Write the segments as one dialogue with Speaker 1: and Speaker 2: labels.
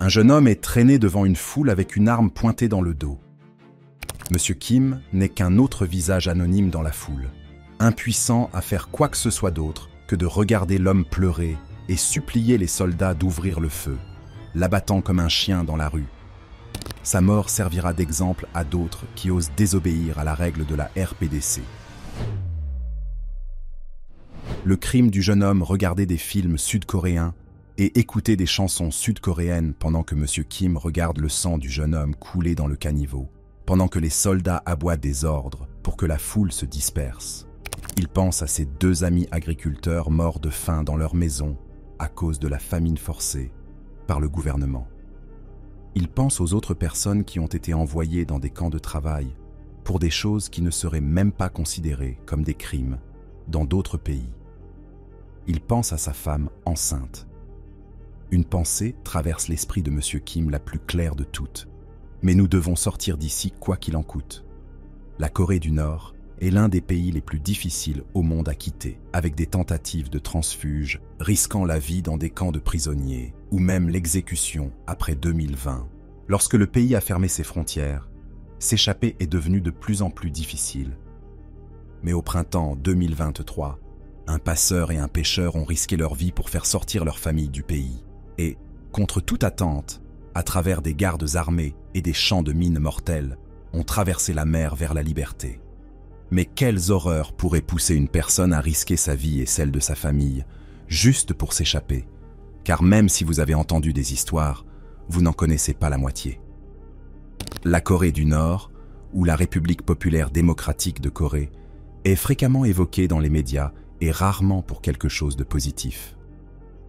Speaker 1: Un jeune homme est traîné devant une foule avec une arme pointée dans le dos. Monsieur Kim n'est qu'un autre visage anonyme dans la foule, impuissant à faire quoi que ce soit d'autre que de regarder l'homme pleurer et supplier les soldats d'ouvrir le feu, l'abattant comme un chien dans la rue. Sa mort servira d'exemple à d'autres qui osent désobéir à la règle de la RPDC. Le crime du jeune homme regarder des films sud-coréens et écouter des chansons sud-coréennes pendant que Monsieur Kim regarde le sang du jeune homme couler dans le caniveau, pendant que les soldats aboient des ordres pour que la foule se disperse. Il pense à ses 2 amis agriculteurs morts de faim dans leur maison à cause de la famine forcée par le gouvernement. Il pense aux autres personnes qui ont été envoyées dans des camps de travail pour des choses qui ne seraient même pas considérées comme des crimes dans d'autres pays. Il pense à sa femme enceinte. Une pensée traverse l'esprit de Monsieur Kim la plus claire de toutes. Mais nous devons sortir d'ici quoi qu'il en coûte. La Corée du Nord est l'un des pays les plus difficiles au monde à quitter, avec des tentatives de transfuge risquant la vie dans des camps de prisonniers, ou même l'exécution après 2020. Lorsque le pays a fermé ses frontières, s'échapper est devenu de plus en plus difficile. Mais au printemps 2023, un passeur et un pêcheur ont risqué leur vie pour faire sortir leur famille du pays. Et, contre toute attente, à travers des gardes armés et des champs de mines mortelles, ont traversé la mer vers la liberté. Mais quelles horreurs pourraient pousser une personne à risquer sa vie et celle de sa famille, juste pour s'échapper? Car même si vous avez entendu des histoires, vous n'en connaissez pas la moitié. La Corée du Nord, ou la République populaire démocratique de Corée, est fréquemment évoquée dans les médias et rarement pour quelque chose de positif.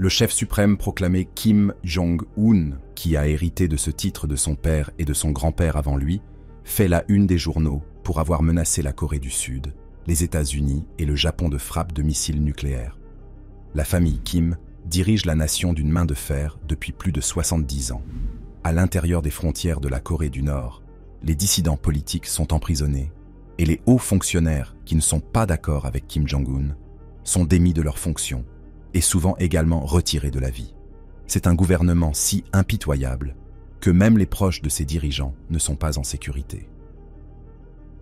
Speaker 1: Le chef suprême proclamé Kim Jong-un, qui a hérité de ce titre de son père et de son grand-père avant lui, fait la une des journaux pour avoir menacé la Corée du Sud, les États-Unis et le Japon de frappes de missiles nucléaires. La famille Kim dirige la nation d'une main de fer depuis plus de 70 ans. À l'intérieur des frontières de la Corée du Nord, les dissidents politiques sont emprisonnés et les hauts fonctionnaires qui ne sont pas d'accord avec Kim Jong-un sont démis de leurs fonctions et souvent également retirés de la vie. C'est un gouvernement si impitoyable que même les proches de ses dirigeants ne sont pas en sécurité.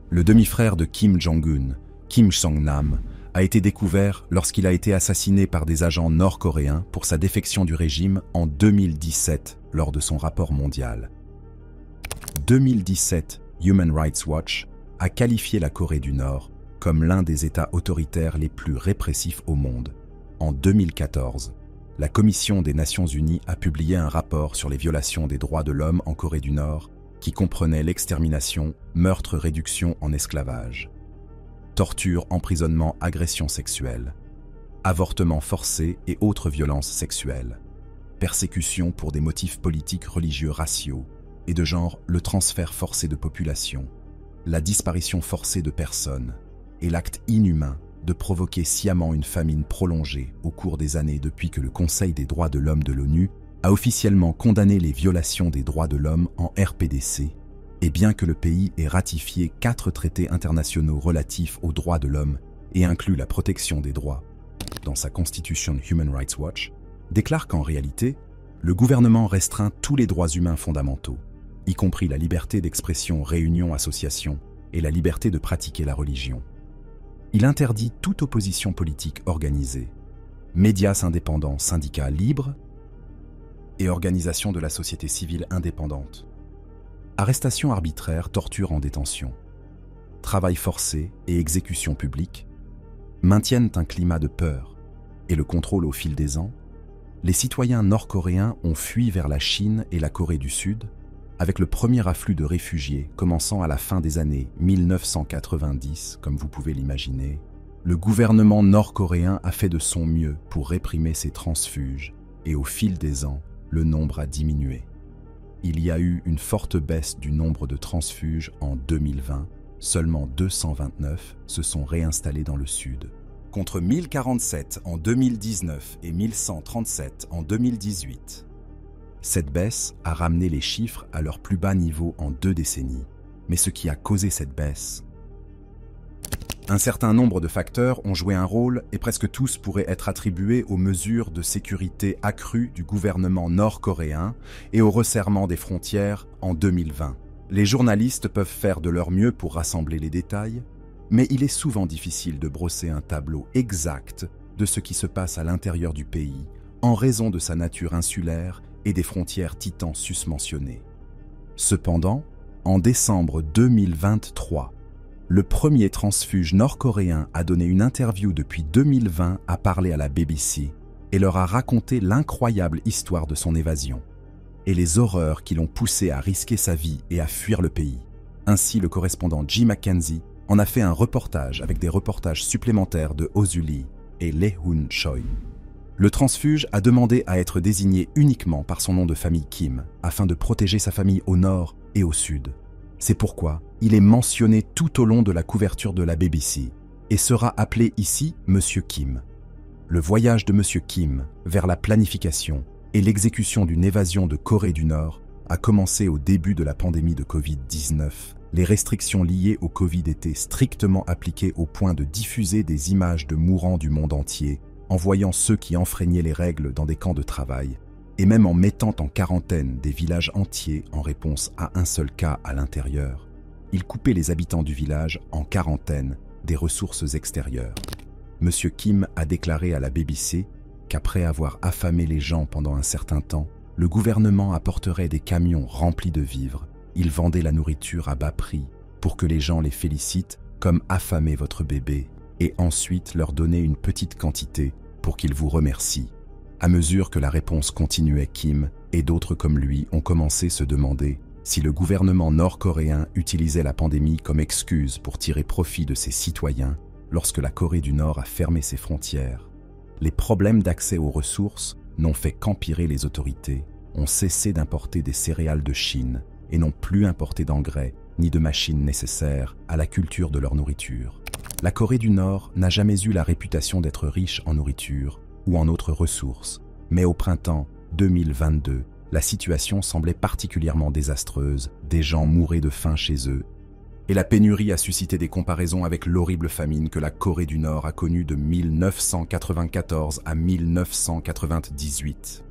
Speaker 1: Le demi-frère de Kim Jong-un, Kim Song-nam, a été découvert lorsqu'il a été assassiné par des agents nord-coréens pour sa défection du régime en 2017 lors de son rapport mondial. 2017, Human Rights Watch a qualifié la Corée du Nord comme l'un des États autoritaires les plus répressifs au monde. En 2014, la Commission des Nations Unies a publié un rapport sur les violations des droits de l'homme en Corée du Nord qui comprenait l'extermination, meurtre, réduction en esclavage, torture, emprisonnement, agression sexuelle, avortement forcé et autres violences sexuelles, persécution pour des motifs politiques, religieux, raciaux et de genre, le transfert forcé de population, la disparition forcée de personnes et l'acte inhumain de provoquer sciemment une famine prolongée au cours des années depuis que le Conseil des droits de l'homme de l'ONU a officiellement condamné les violations des droits de l'homme en RPDC, et bien que le pays ait ratifié 4 traités internationaux relatifs aux droits de l'homme et inclut la protection des droits dans sa constitution, Human Rights Watch déclare qu'en réalité, le gouvernement restreint tous les droits humains fondamentaux, y compris la liberté d'expression, réunion, association et la liberté de pratiquer la religion. Il interdit toute opposition politique organisée, médias indépendants, syndicats libres et organisations de la société civile indépendante. Arrestation arbitraire, torture en détention, travail forcé et exécution publique maintiennent un climat de peur et le contrôle au fil des ans. Les citoyens nord-coréens ont fui vers la Chine et la Corée du Sud avec le premier afflux de réfugiés commençant à la fin des années 1990, comme vous pouvez l'imaginer. Le gouvernement nord-coréen a fait de son mieux pour réprimer ces transfuges et au fil des ans, le nombre a diminué. Il y a eu une forte baisse du nombre de transfuges en 2020. Seulement 229 se sont réinstallés dans le sud, contre 1047 en 2019 et 1137 en 2018. Cette baisse a ramené les chiffres à leur plus bas niveau en 2 décennies. Mais ce qui a causé cette baisse, Un certain nombre de facteurs ont joué un rôle et presque tous pourraient être attribués aux mesures de sécurité accrues du gouvernement nord-coréen et au resserrement des frontières en 2020. Les journalistes peuvent faire de leur mieux pour rassembler les détails, mais il est souvent difficile de brosser un tableau exact de ce qui se passe à l'intérieur du pays en raison de sa nature insulaire et des frontières titans susmentionnées. Cependant, en décembre 2023, le premier transfuge nord-coréen a donné une interview depuis 2020 à parler à la BBC et leur a raconté l'incroyable histoire de son évasion et les horreurs qui l'ont poussé à risquer sa vie et à fuir le pays. Ainsi, le correspondant Jim Mackenzie en a fait un reportage avec des reportages supplémentaires de Oh Soo-lee et Lee Hoon-choi. Le transfuge a demandé à être désigné uniquement par son nom de famille Kim, afin de protéger sa famille au nord et au sud. C'est pourquoi il est mentionné tout au long de la couverture de la BBC et sera appelé ici Monsieur Kim. Le voyage de Monsieur Kim vers la planification et l'exécution d'une évasion de Corée du Nord a commencé au début de la pandémie de Covid-19. Les restrictions liées au Covid étaient strictement appliquées au point de diffuser des images de mourants du monde entier, en voyant ceux qui enfreignaient les règles dans des camps de travail, et même en mettant en quarantaine des villages entiers en réponse à un seul cas à l'intérieur. Il coupait les habitants du village en quarantaine des ressources extérieures. Monsieur Kim a déclaré à la BBC qu'après avoir affamé les gens pendant un certain temps, le gouvernement apporterait des camions remplis de vivres. Il vendait la nourriture à bas prix pour que les gens les félicitent comme « affamer votre bébé » et ensuite leur donner une petite quantité pour qu'ils vous remercient. À mesure que la réponse continuait, Kim et d'autres comme lui ont commencé à se demander si le gouvernement nord-coréen utilisait la pandémie comme excuse pour tirer profit de ses citoyens lorsque la Corée du Nord a fermé ses frontières. Les problèmes d'accès aux ressources n'ont fait qu'empirer. Les autorités ont cessé d'importer des céréales de Chine et n'ont plus importé d'engrais ni de machines nécessaires à la culture de leur nourriture. La Corée du Nord n'a jamais eu la réputation d'être riche en nourriture ou en autres ressources, mais au printemps 2022, la situation semblait particulièrement désastreuse, des gens mouraient de faim chez eux, et la pénurie a suscité des comparaisons avec l'horrible famine que la Corée du Nord a connue de 1994 à 1998.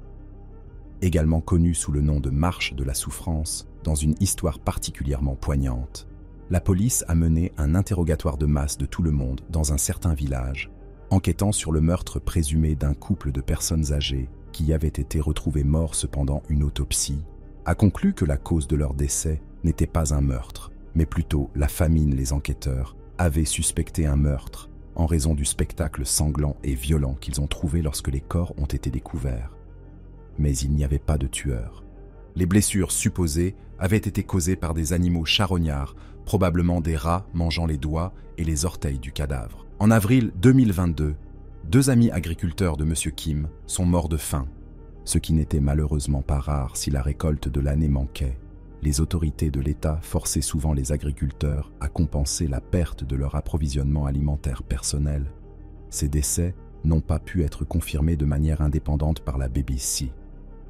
Speaker 1: Également connue sous le nom de Marche de la souffrance, dans une histoire particulièrement poignante, la police a mené un interrogatoire de masse de tout le monde dans un certain village, enquêtant sur le meurtre présumé d'un couple de personnes âgées qui avaient été retrouvés morts. Cependant, une autopsie a conclu que la cause de leur décès n'était pas un meurtre, mais plutôt la famine. Les enquêteurs avaient suspecté un meurtre en raison du spectacle sanglant et violent qu'ils ont trouvé lorsque les corps ont été découverts. Mais il n'y avait pas de tueur. Les blessures supposées avaient été causées par des animaux charognards, probablement des rats mangeant les doigts et les orteils du cadavre. En avril 2022, 2 amis agriculteurs de M. Kim sont morts de faim, ce qui n'était malheureusement pas rare si la récolte de l'année manquait. Les autorités de l'État forçaient souvent les agriculteurs à compenser la perte de leur approvisionnement alimentaire personnel. Ces décès n'ont pas pu être confirmés de manière indépendante par la BBC,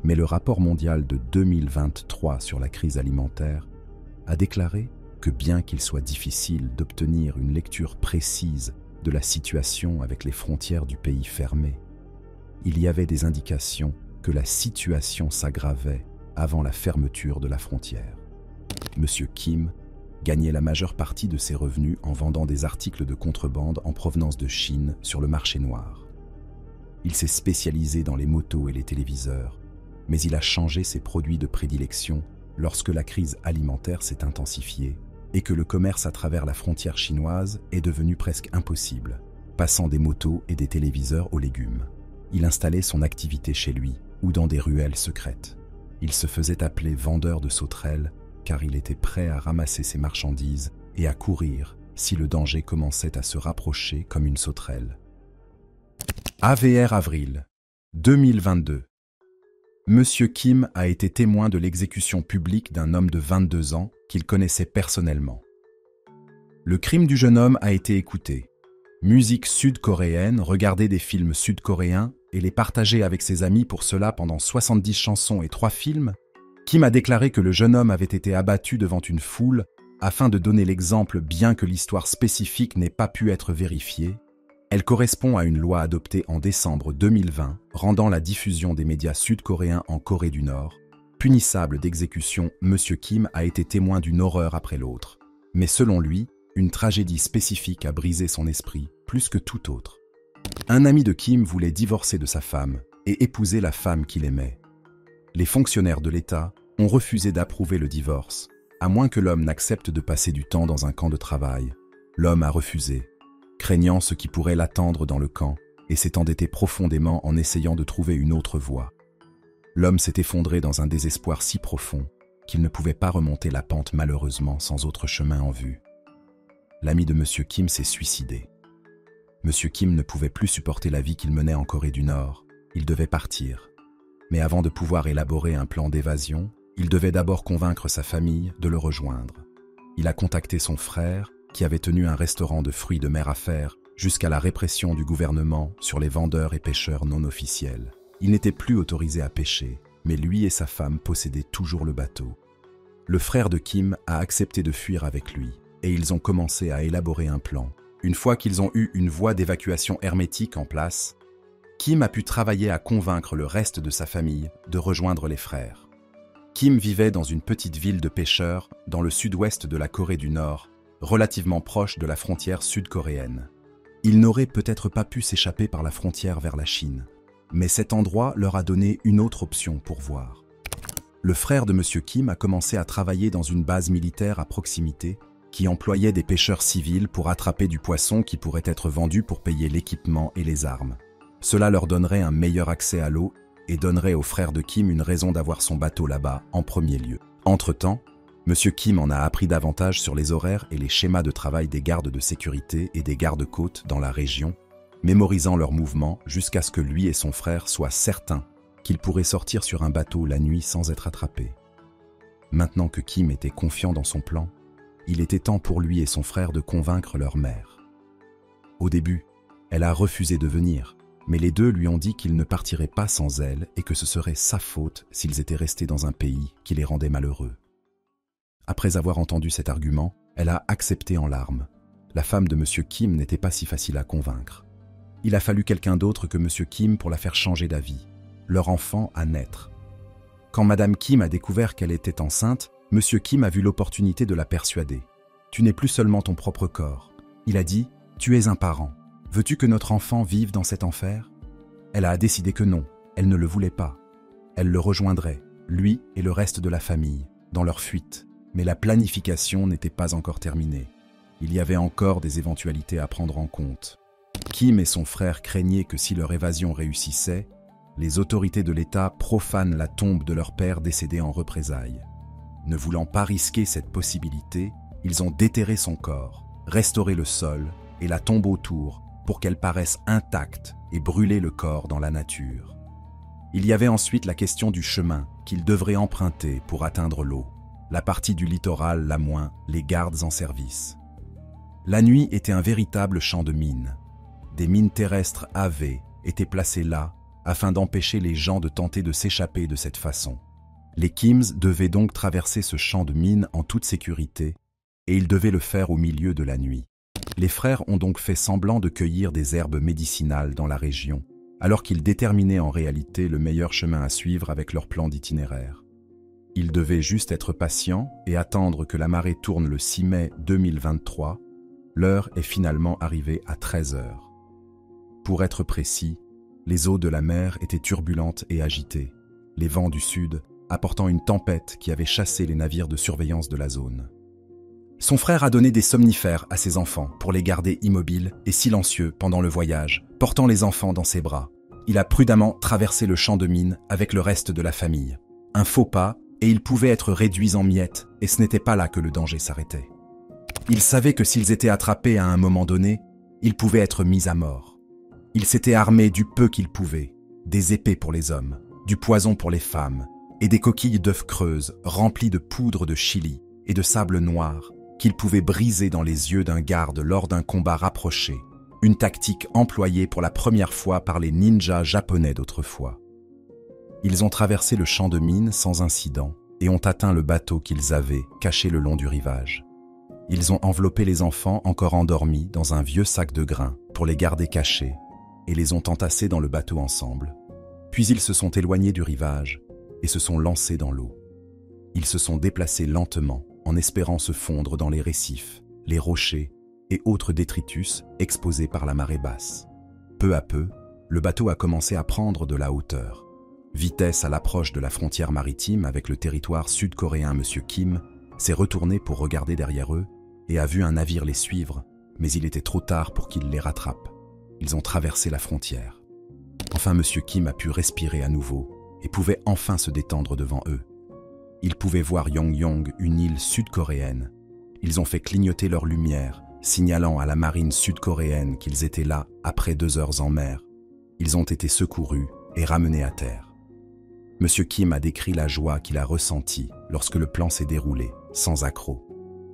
Speaker 1: mais le rapport mondial de 2023 sur la crise alimentaire a déclaré que bien qu'il soit difficile d'obtenir une lecture précise de la situation avec les frontières du pays fermées, il y avait des indications que la situation s'aggravait avant la fermeture de la frontière. Monsieur Kim gagnait la majeure partie de ses revenus en vendant des articles de contrebande en provenance de Chine sur le marché noir. Il s'est spécialisé dans les motos et les téléviseurs, mais il a changé ses produits de prédilection lorsque la crise alimentaire s'est intensifiée et que le commerce à travers la frontière chinoise est devenu presque impossible, passant des motos et des téléviseurs aux légumes. Il installait son activité chez lui ou dans des ruelles secrètes. Il se faisait appeler vendeur de sauterelles car il était prêt à ramasser ses marchandises et à courir si le danger commençait à se rapprocher comme une sauterelle. AVR avril 2022. Monsieur Kim a été témoin de l'exécution publique d'un homme de 22 ans qu'il connaissait personnellement. Le crime du jeune homme a été écouté. Musique sud-coréenne, regarder des films sud-coréens et les partager avec ses amis pour cela pendant 70 chansons et 3 films, Kim a déclaré que le jeune homme avait été abattu devant une foule Afin de donner l'exemple, bien que l'histoire spécifique n'ait pas pu être vérifiée, elle correspond à une loi adoptée en décembre 2020, rendant la diffusion des médias sud-coréens en Corée du Nord punissable d'exécution. M. Kim a été témoin d'une horreur après l'autre. Mais selon lui, une tragédie spécifique a brisé son esprit, plus que tout autre. Un ami de Kim voulait divorcer de sa femme et épouser la femme qu'il aimait. Les fonctionnaires de l'État ont refusé d'approuver le divorce, à moins que l'homme n'accepte de passer du temps dans un camp de travail. L'homme a refusé, craignant ce qui pourrait l'attendre dans le camp, et s'est endetté profondément en essayant de trouver une autre voie. L'homme s'est effondré dans un désespoir si profond qu'il ne pouvait pas remonter la pente malheureusement sans autre chemin en vue. L'ami de M. Kim s'est suicidé. M. Kim ne pouvait plus supporter la vie qu'il menait en Corée du Nord. Il devait partir. Mais avant de pouvoir élaborer un plan d'évasion, il devait d'abord convaincre sa famille de le rejoindre. Il a contacté son frère, qui avait tenu un restaurant de fruits de mer à faire, jusqu'à la répression du gouvernement sur les vendeurs et pêcheurs non officiels. Il n'était plus autorisé à pêcher, mais lui et sa femme possédaient toujours le bateau. Le frère de Kim a accepté de fuir avec lui, et ils ont commencé à élaborer un plan. Une fois qu'ils ont eu une voie d'évacuation hermétique en place, Kim a pu travailler à convaincre le reste de sa famille de rejoindre les frères. Kim vivait dans une petite ville de pêcheurs dans le sud-ouest de la Corée du Nord, relativement proche de la frontière sud-coréenne. Ils n'auraient peut-être pas pu s'échapper par la frontière vers la Chine, mais cet endroit leur a donné une autre option pour voir. Le frère de M. Kim a commencé à travailler dans une base militaire à proximité qui employait des pêcheurs civils pour attraper du poisson qui pourrait être vendu pour payer l'équipement et les armes. Cela leur donnerait un meilleur accès à l'eau et donnerait au frère de Kim une raison d'avoir son bateau là-bas en premier lieu. Entre-temps, M. Kim en a appris davantage sur les horaires et les schémas de travail des gardes de sécurité et des gardes-côtes dans la région, mémorisant leurs mouvements jusqu'à ce que lui et son frère soient certains qu'ils pourraient sortir sur un bateau la nuit sans être attrapés. Maintenant que Kim était confiant dans son plan, il était temps pour lui et son frère de convaincre leur mère. Au début, elle a refusé de venir, mais les deux lui ont dit qu'ils ne partiraient pas sans elle et que ce serait sa faute s'ils étaient restés dans un pays qui les rendait malheureux. Après avoir entendu cet argument, elle a accepté en larmes. La femme de M. Kim n'était pas si facile à convaincre. Il a fallu quelqu'un d'autre que M. Kim pour la faire changer d'avis, leur enfant à naître. Quand Mme Kim a découvert qu'elle était enceinte, M. Kim a vu l'opportunité de la persuader. « Tu n'es plus seulement ton propre corps. » Il a dit « Tu es un parent. Veux-tu que notre enfant vive dans cet enfer ?» Elle a décidé que non, elle ne le voulait pas. Elle le rejoindrait, lui et le reste de la famille, dans leur fuite. Mais la planification n'était pas encore terminée. Il y avait encore des éventualités à prendre en compte. Kim et son frère craignaient que si leur évasion réussissait, les autorités de l'État profanent la tombe de leur père décédé en représailles. Ne voulant pas risquer cette possibilité, ils ont déterré son corps, restauré le sol et la tombe autour pour qu'elle paraisse intacte et brûler le corps dans la nature. Il y avait ensuite la question du chemin qu'ils devraient emprunter pour atteindre l'eau, la partie du littoral la moins, les gardes en service. La nuit était un véritable champ de mines. Des mines terrestres AV étaient placées là afin d'empêcher les gens de tenter de s'échapper de cette façon. Les Kims devaient donc traverser ce champ de mines en toute sécurité et ils devaient le faire au milieu de la nuit. Les frères ont donc fait semblant de cueillir des herbes médicinales dans la région, alors qu'ils déterminaient en réalité le meilleur chemin à suivre avec leur plan d'itinéraire. Ils devaient juste être patients et attendre que la marée tourne le 6 mai 2023. L'heure est finalement arrivée à 13 heures. Pour être précis, les eaux de la mer étaient turbulentes et agitées, les vents du sud apportant une tempête qui avait chassé les navires de surveillance de la zone. Son frère a donné des somnifères à ses enfants pour les garder immobiles et silencieux pendant le voyage, portant les enfants dans ses bras. Il a prudemment traversé le champ de mines avec le reste de la famille. Un faux pas, et ils pouvaient être réduits en miettes, et ce n'était pas là que le danger s'arrêtait. Ils savaient que s'ils étaient attrapés à un moment donné, ils pouvaient être mis à mort. Ils s'étaient armés du peu qu'ils pouvaient, des épées pour les hommes, du poison pour les femmes, et des coquilles d'œufs creuses remplies de poudre de chili et de sable noir qu'ils pouvaient briser dans les yeux d'un garde lors d'un combat rapproché, une tactique employée pour la première fois par les ninjas japonais d'autrefois. Ils ont traversé le champ de mines sans incident et ont atteint le bateau qu'ils avaient caché le long du rivage. Ils ont enveloppé les enfants encore endormis dans un vieux sac de grains pour les garder cachés et les ont entassés dans le bateau ensemble. Puis ils se sont éloignés du rivage et se sont lancés dans l'eau. Ils se sont déplacés lentement en espérant se fondre dans les récifs, les rochers et autres détritus exposés par la marée basse. Peu à peu, le bateau a commencé à prendre de la hauteur. Vitesse à l'approche de la frontière maritime avec le territoire sud-coréen. Monsieur Kim s'est retourné pour regarder derrière eux et a vu un navire les suivre, mais il était trop tard pour qu'il les rattrape. Ils ont traversé la frontière. Enfin, Monsieur Kim a pu respirer à nouveau et pouvait enfin se détendre devant eux. Ils pouvaient voir Yongyong, une île sud-coréenne. Ils ont fait clignoter leur lumière, signalant à la marine sud-coréenne qu'ils étaient là après 2 heures en mer. Ils ont été secourus et ramenés à terre. Monsieur Kim a décrit la joie qu'il a ressentie lorsque le plan s'est déroulé, sans accroc.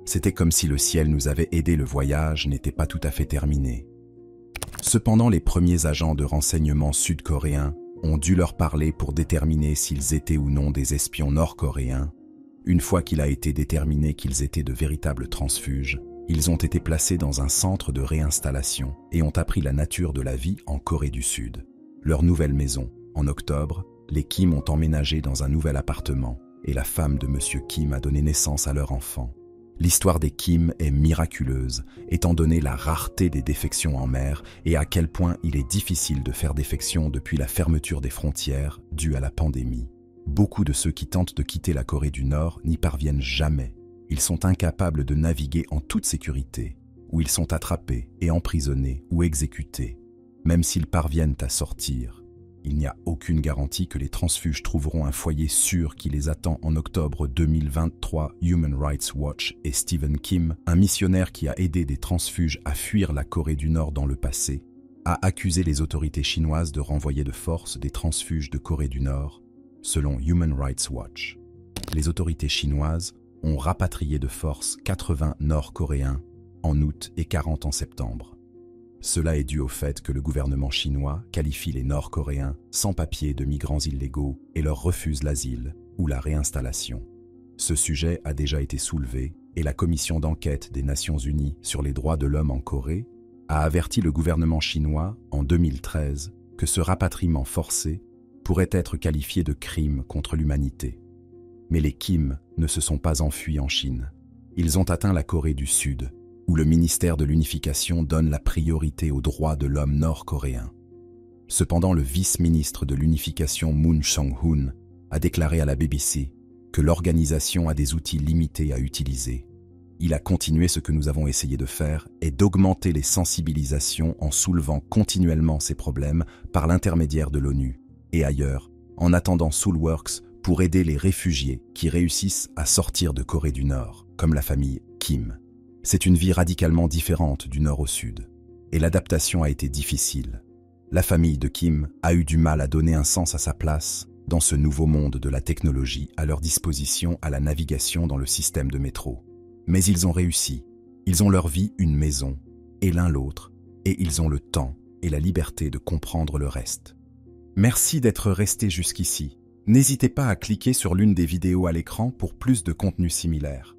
Speaker 1: C'était comme si le ciel nous avait aidés, le voyage n'était pas tout à fait terminé. Cependant, les premiers agents de renseignement sud-coréens ont dû leur parler pour déterminer s'ils étaient ou non des espions nord-coréens. Une fois qu'il a été déterminé qu'ils étaient de véritables transfuges, ils ont été placés dans un centre de réinstallation et ont appris la nature de la vie en Corée du Sud. Leur nouvelle maison, en octobre, les Kim ont emménagé dans un nouvel appartement et la femme de Monsieur Kim a donné naissance à leur enfant. L'histoire des Kim est miraculeuse, étant donné la rareté des défections en mer et à quel point il est difficile de faire défection depuis la fermeture des frontières due à la pandémie. Beaucoup de ceux qui tentent de quitter la Corée du Nord n'y parviennent jamais. Ils sont incapables de naviguer en toute sécurité, ou ils sont attrapés et emprisonnés ou exécutés. Même s'ils parviennent à sortir, il n'y a aucune garantie que les transfuges trouveront un foyer sûr qui les attend. En octobre 2023, Human Rights Watch et Stephen Kim, un missionnaire qui a aidé des transfuges à fuir la Corée du Nord dans le passé, a accusé les autorités chinoises de renvoyer de force des transfuges de Corée du Nord, selon Human Rights Watch. Les autorités chinoises ont rapatrié de force 80 Nord-Coréens en août et 40 en septembre. Cela est dû au fait que le gouvernement chinois qualifie les Nord-Coréens sans papier de migrants illégaux et leur refuse l'asile ou la réinstallation. Ce sujet a déjà été soulevé et la commission d'enquête des Nations Unies sur les droits de l'homme en Corée a averti le gouvernement chinois en 2013 que ce rapatriement forcé pourrait être qualifié de crime contre l'humanité. Mais les Kim ne se sont pas enfuis en Chine. Ils ont atteint la Corée du Sud, où le ministère de l'Unification donne la priorité aux droits de l'homme nord-coréen. Cependant, le vice-ministre de l'Unification Moon Chang-hoon a déclaré à la BBC que l'organisation a des outils limités à utiliser. Il a continué ce que nous avons essayé de faire et d'augmenter les sensibilisations en soulevant continuellement ces problèmes par l'intermédiaire de l'ONU et ailleurs, en attendant Soulworks pour aider les réfugiés qui réussissent à sortir de Corée du Nord, comme la famille Kim. C'est une vie radicalement différente du nord au sud, et l'adaptation a été difficile. La famille de Kim a eu du mal à donner un sens à sa place dans ce nouveau monde de la technologie à leur disposition à la navigation dans le système de métro. Mais ils ont réussi. Ils ont leur vie, une maison, et l'un l'autre, et ils ont le temps et la liberté de comprendre le reste. Merci d'être resté jusqu'ici. N'hésitez pas à cliquer sur l'une des vidéos à l'écran pour plus de contenu similaire.